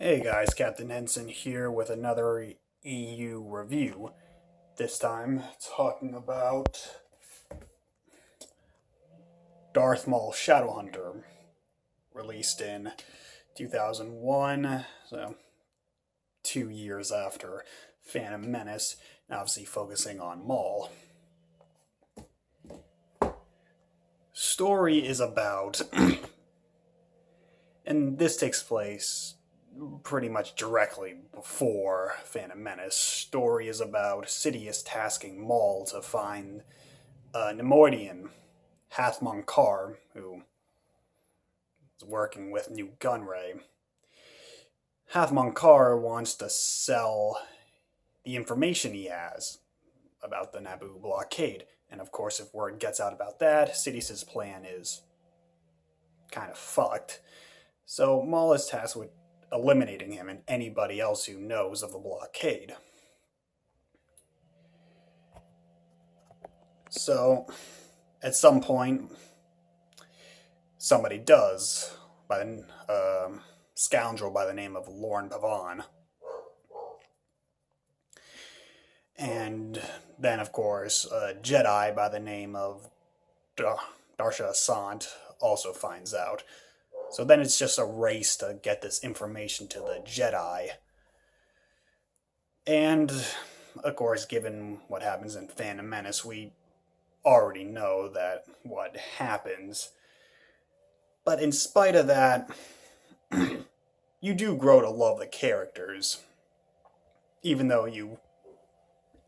Hey guys, Captain Henson here with another EU review. This time talking about Darth Maul Shadowhunter, released in 2001, so 2 years after Phantom Menace, and obviously focusing on Maul. Story is about, and this takes place pretty much directly before Phantom Menace. Story is about Sidious tasking Maul to find Nemoidian, Hathmon Carr, who is working with New Gunray. Hathmon Carr wants to sell the information he has about the Naboo blockade. And of course, if word gets out about that, Sidious's plan is kind of fucked. So Maul is tasked with eliminating him and anybody else who knows of the blockade. So, at some point, somebody does, by the scoundrel by the name of Lorne Pavan. And then, of course, a Jedi by the name of Darsha Asant also finds out. So then it's just a race to get this information to the Jedi. And, of course, given what happens in Phantom Menace, we already know that what happens. But in spite of that, you do grow to love the characters, even though you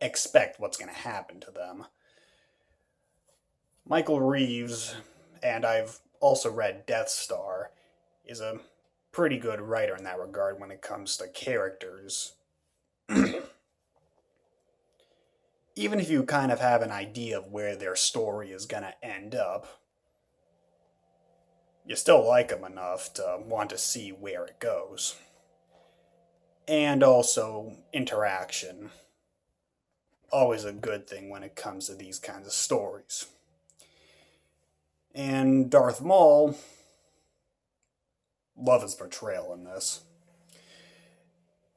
expect what's going to happen to them. Michael Reeves, and I've also read Death Star, is a pretty good writer in that regard when it comes to characters. Even if you kind of have an idea of where their story is going to end up, you still like them enough to want to see where it goes. And also, interaction. Always a good thing when it comes to these kinds of stories. And Darth Maul, love his portrayal in this.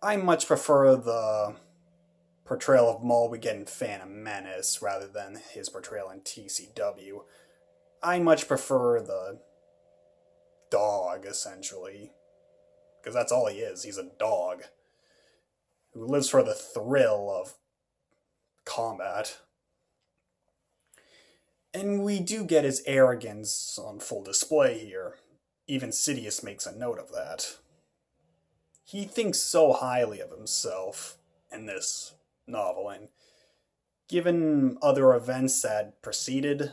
I much prefer the portrayal of Maul we get in Phantom Menace rather than his portrayal in TCW. I much prefer the dog, essentially, because that's all he is. He's a dog who lives for the thrill of combat. And we do get his arrogance on full display here. Even Sidious makes a note of that. He thinks so highly of himself in this novel, and given other events that preceded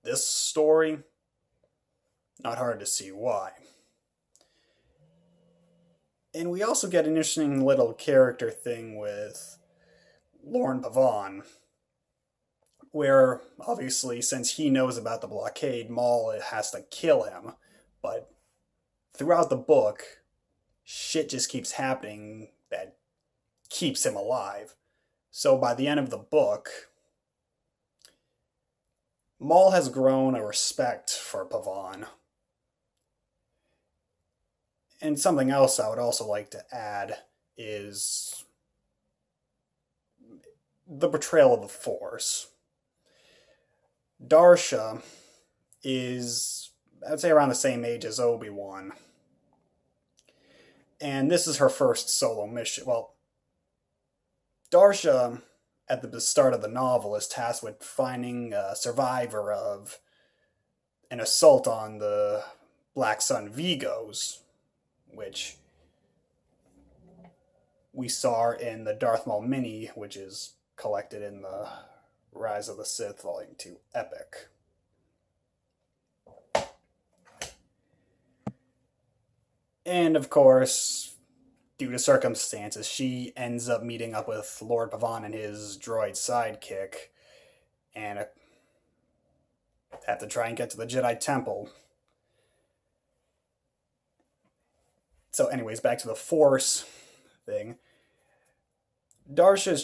this story, not hard to see why. And we also get an interesting little character thing with Lorne Pavan, where, obviously, since he knows about the blockade, Maul has to kill him. But throughout the book, shit just keeps happening that keeps him alive. So by the end of the book, Maul has grown a respect for Pavan. And something else I would also like to add is the portrayal of the Force. Darsha is, I'd say, around the same age as Obi-Wan. And this is her first solo mission. Well, Darsha, at the start of the novel, is tasked with finding a survivor of an assault on the Black Sun Vigos, which we saw in the Darth Maul mini, which is collected in the Rise of the Sith Volume 2 Epic. And of course, due to circumstances, she ends up meeting up with Lord Pavan and his droid sidekick, and have to try and get to the Jedi Temple. So anyways, back to the Force thing. Darsha's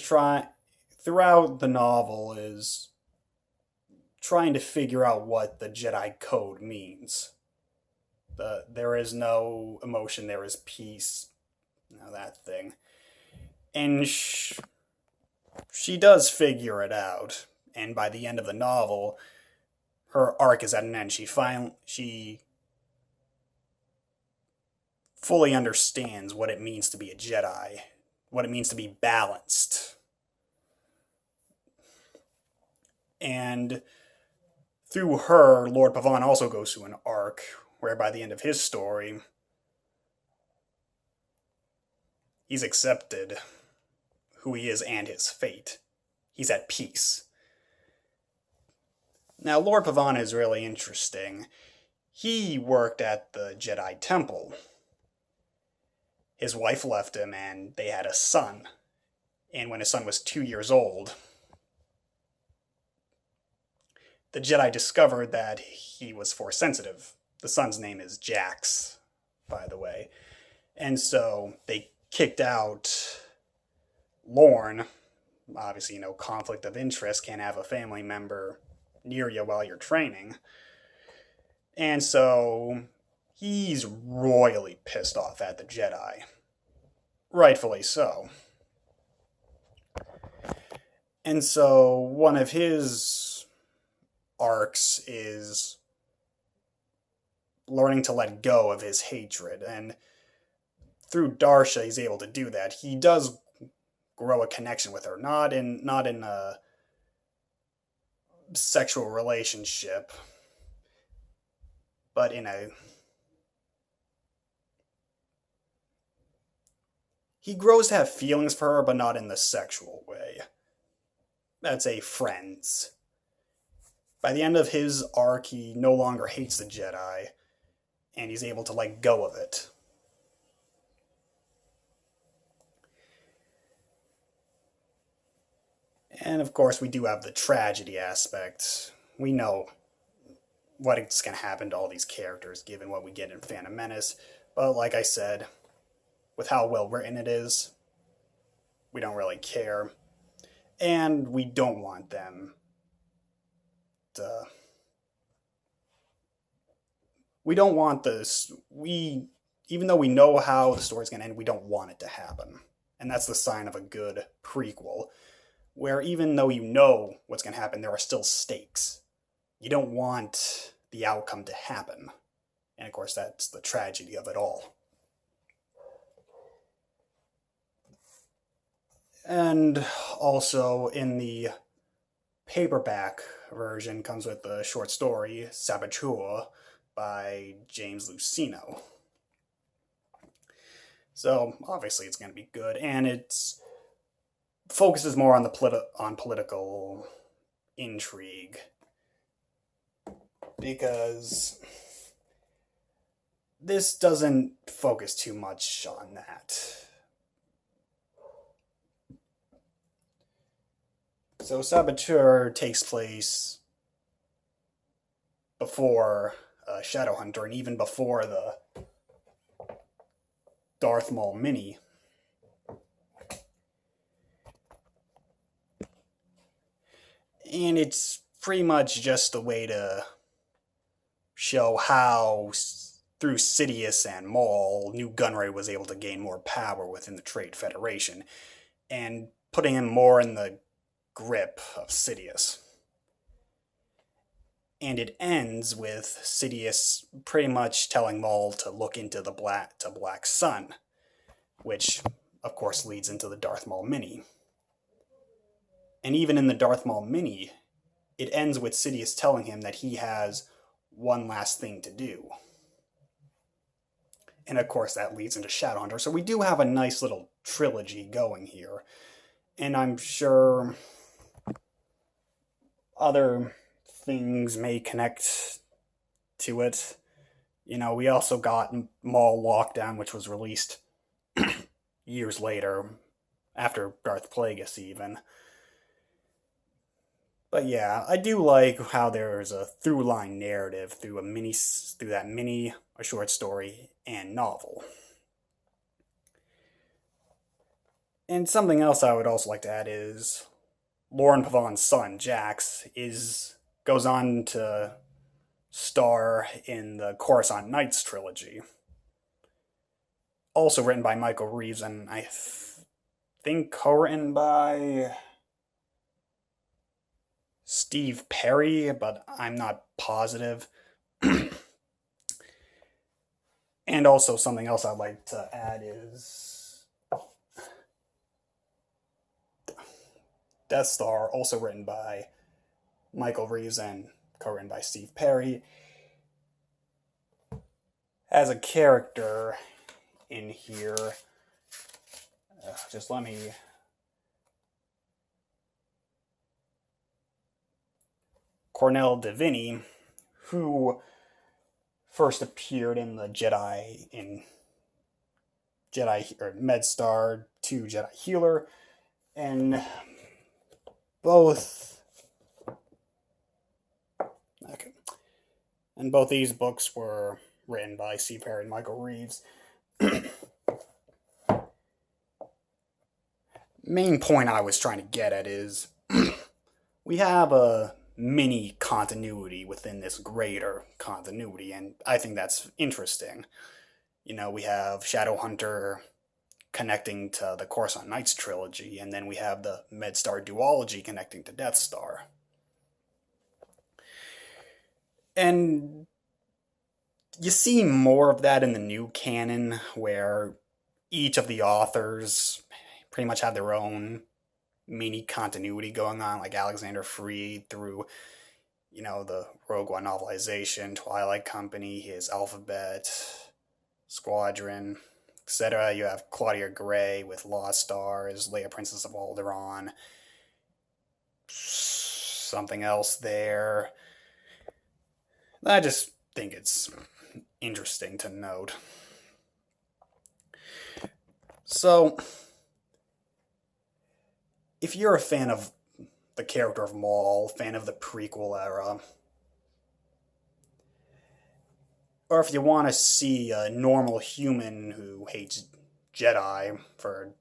throughout the novel, is trying to figure out what the Jedi Code means. There is no emotion, there is peace. That thing. And she does figure it out. And by the end of the novel, her arc is at an end. She fully understands what it means to be a Jedi, what it means to be balanced. And through her, Lord Pavan also goes through an arc where by the end of his story, he's accepted who he is and his fate. He's at peace. Now, Lord Pavan is really interesting. He worked at the Jedi Temple. His wife left him and they had a son. And when his son was 2 years old, the Jedi discovered that he was Force sensitive. The son's name is Jax, by the way. And so they kicked out Lorne. Obviously, conflict of interest, can't have a family member near you while you're training. And so he's royally pissed off at the Jedi. Rightfully so. And so one of his arcs is learning to let go of his hatred. And through Darsha, he's able to do that. He does grow a connection with her, not in a sexual relationship, but he grows to have feelings for her, but not in the sexual way. That's a friends. By the end of his arc, he no longer hates the Jedi, and he's able to let go of it. And of course, we do have the tragedy aspect. We know what's going to happen to all these characters, given what we get in Phantom Menace. But like I said, with how well written it is, we don't really care. And we don't want them to... We don't want this... Even though we know how the story's going to end, we don't want it to happen. And that's the sign of a good prequel, where even though you know what's going to happen, there are still stakes. You don't want the outcome to happen. And of course, that's the tragedy of it all. And also, in the paperback version, comes with the short story, Saboteur, by James Luceno. So, obviously it's going to be good, and it's focuses more on the political intrigue, because this doesn't focus too much on that. So Saboteur takes place before Shadowhunter, and even before the Darth Maul mini. And it's pretty much just a way to show how, through Sidious and Maul, Nute Gunray was able to gain more power within the Trade Federation, and putting him more in the grip of Sidious. And it ends with Sidious pretty much telling Maul to look into the Black Sun, which, of course, leads into the Darth Maul mini. And even in the Darth Maul mini, it ends with Sidious telling him that he has one last thing to do. And of course, that leads into Shadowhunter. So we do have a nice little trilogy going here. And I'm sure other things may connect to it. We also got Maul Lockdown, which was released years later, after Darth Plagueis even. But yeah, I do like how there's a through-line narrative through that mini, a short story, and novel. And something else I would also like to add is Lorne Pavan's son, Jax, goes on to star in the Coruscant Nights trilogy. Also written by Michael Reeves, and I think co-written by Steve Perry, but I'm not positive. And also something else I'd like to add is Death Star, also written by Michael Reeves and co-written by Steve Perry, has a character in here. Just let me... Cornell Divini, who first appeared in the Jedi or MedStar 2 Jedi Healer, and both these books were written by Steve Perry and Michael Reeves. Main point I was trying to get at is we have a mini continuity within this greater continuity, and I think that's interesting. You know, we have Shadowhunter connecting to the Coruscant Nights trilogy, and then we have the MedStar duology connecting to Death Star. And you see more of that in the new canon, where each of the authors pretty much have their own mini continuity going on, like Alexander Freed through, you know, the Rogue One novelization, Twilight Company, his Alphabet Squadron, etc. You have Claudia Gray with Lost Stars, Leia Princess of Alderaan, something else there. I just think it's interesting to note. So, if you're a fan of the character of Maul, fan of the prequel era, or if you want to see a normal human who hates Jedi for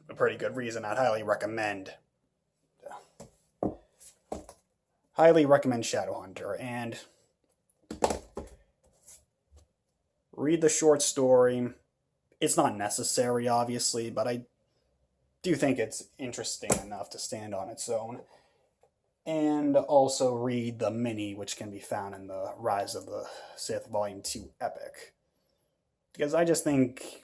a pretty good reason, I'd highly recommend Shadowhunter, and read the short story. It's not necessary, obviously, but I do think it's interesting enough to stand on its own. And also read the mini, which can be found in the Rise of the Sith Volume 2 Epic. Because I just think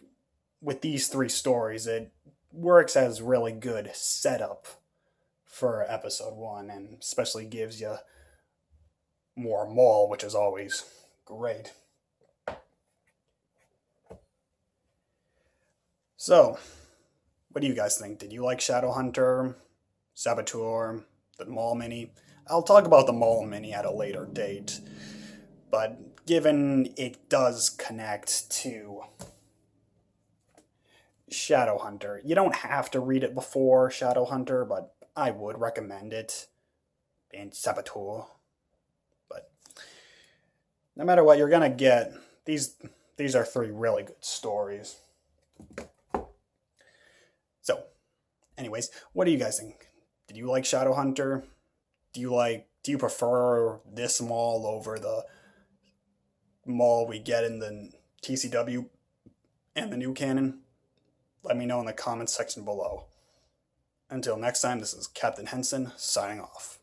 with these three stories, it works as really good setup for Episode 1, and especially gives you more Maul, which is always great. So, what do you guys think? Did you like Shadowhunter, Saboteur, the Maul mini? I'll talk about the Maul mini at a later date, but given it does connect to Shadowhunter, you don't have to read it before Shadowhunter, but I would recommend it, and Saboteur. But no matter what, you're gonna get these are three really good stories. So, anyways, what do you guys think? Did you like Shadowhunter? Do you prefer this Maul over the Maul we get in the TCW and the new canon? Let me know in the comments section below. Until next time, this is Captain Henson signing off.